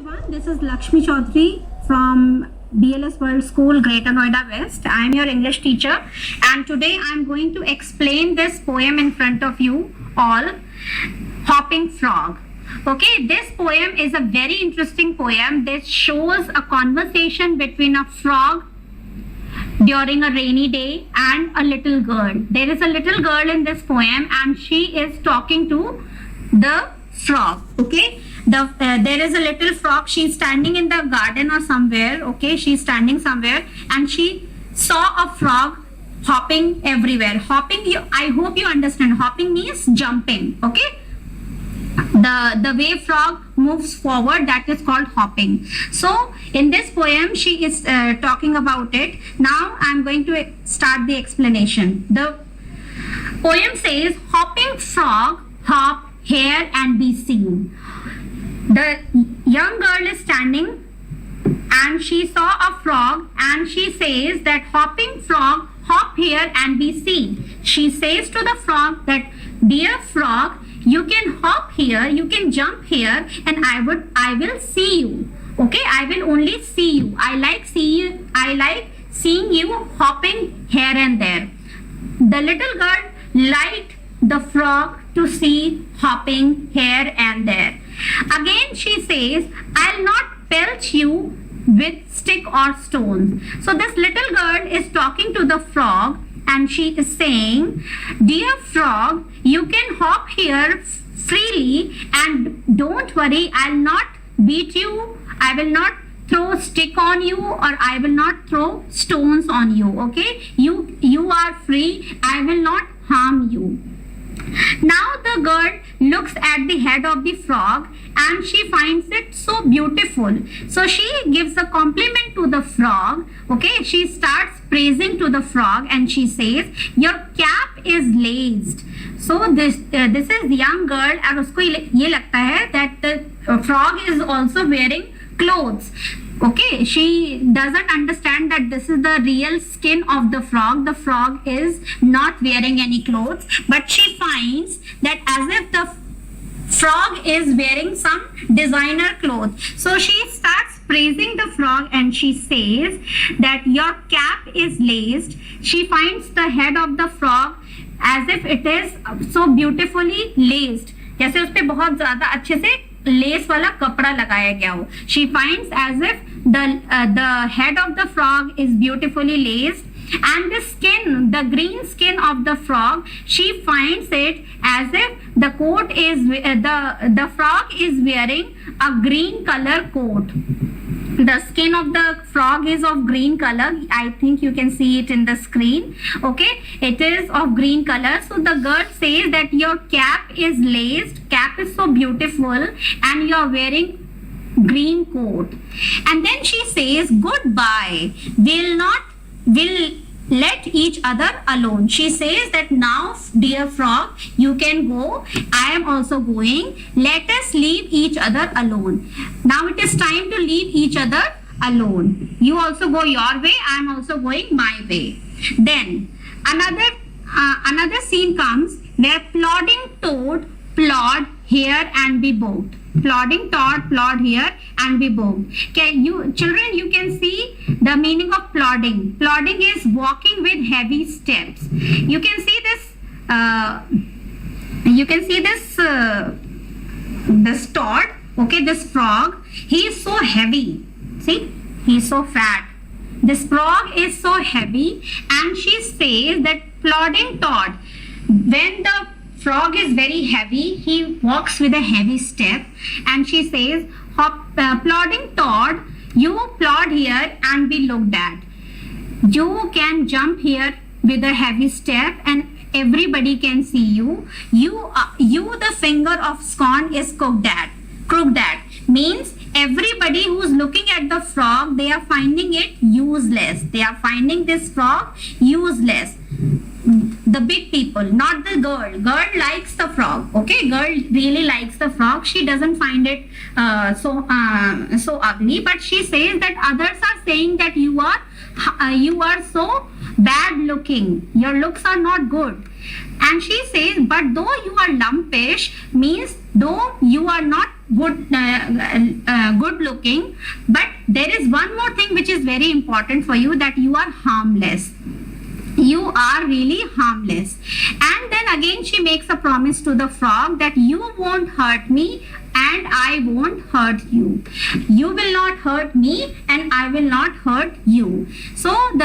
everyone, this is Lakshmi Chaudhary from BLS World School, Greater Noida West. I am your English teacher and today I am going to explain this poem in front of you all, Hopping Frog. Okay, this poem is a very interesting poem. This shows a conversation between a frog during a rainy day and a little girl. There is a little girl in this poem and she is talking to the frog. Okay, there is a little frog. She's standing in the garden or somewhere. Okay, she's standing somewhere and she saw a frog hopping everywhere. Hopping, I hope you understand, hopping means jumping. Okay, the way frog moves forward, that is called hopping. So in this poem she is talking about it. Now I'm going to start the explanation. The poem says, hopping frog, hop here and be seen. The young girl is standing and she saw a frog and she says that hopping frog, hop here and be seen. She says to the frog that, dear frog, you can hop here, you can jump here, and I will see you. Okay, I will only see you. I like seeing you hopping here and there. The little girl liked the frog to see hopping here and there. Again she says, I'll not pelt you with stick or stones. So this little girl is talking to the frog and she is saying, dear frog, you can hop here freely and don't worry, I'll not beat you, I will not throw stick on you, or I will not throw stones on you. Okay, you are free, I will not harm you. Now the girl looks at the head of the frog and she finds it so beautiful. So she gives a compliment to the frog. Okay, she starts praising to the frog and she says, your cap is laced. So this is young girl and usko ye lagta hai that the frog is also wearing clothes. Okay, she doesn't understand that this is the real skin of the frog. The frog is not wearing any clothes, but she finds that as if the frog is wearing some designer clothes. So she starts praising the frog and she says that your cap is laced. She finds the head of the frog as if it is so beautifully laced, जैसे उस पे बहुत ज्यादा अच्छे से less वाला कपड़ा लगाया गया हो. She finds as if the head of the frog is beautifully laced, and the skin, the green skin of the frog, she finds it as if the coat is the frog is wearing a green color coat. The skin of the frog is of green color. I think you can see it in the screen. Okay, it is of green color. So the girl says that your cap is laced, cap is so beautiful, and you are wearing green coat. And then she says, goodbye, we'll let each other alone. She says that now, dear frog, you can go, I am also going, let us leave each other alone. Now it is time to leave each other alone. You also go your way, I am also going my way. Then another scene comes where plodding toad plod here and be bogged. Plodding toad plod here and be bogged. Children, you can see the meaning of plodding. Plodding is walking with heavy steps. You can see this. This toad. Okay, this frog. He is so heavy. See, he is so fat. This frog is so heavy, and she says that plodding toad, when the frog is very heavy, he walks with a heavy step, and she says, plodding toad, you plod here and be looked at. You can jump here with a heavy step and everybody can see you. You the finger of scorn is crooked at. Means everybody who's looking at the frog, they are finding it useless. They are finding this frog useless. The big people, not the girl. Girl likes the frog. Okay, girl really likes the frog. She doesn't find it so ugly, but she says that others are saying that you are so bad looking, your looks are not good. And she says, but though you are lumpish, means though you are not good looking, but there is one more thing which is very important for you, that you are harmless. You are really harmless. And then again she makes a promise to the frog that you won't hurt me and I won't hurt you. You will not hurt me and I will not hurt you. So the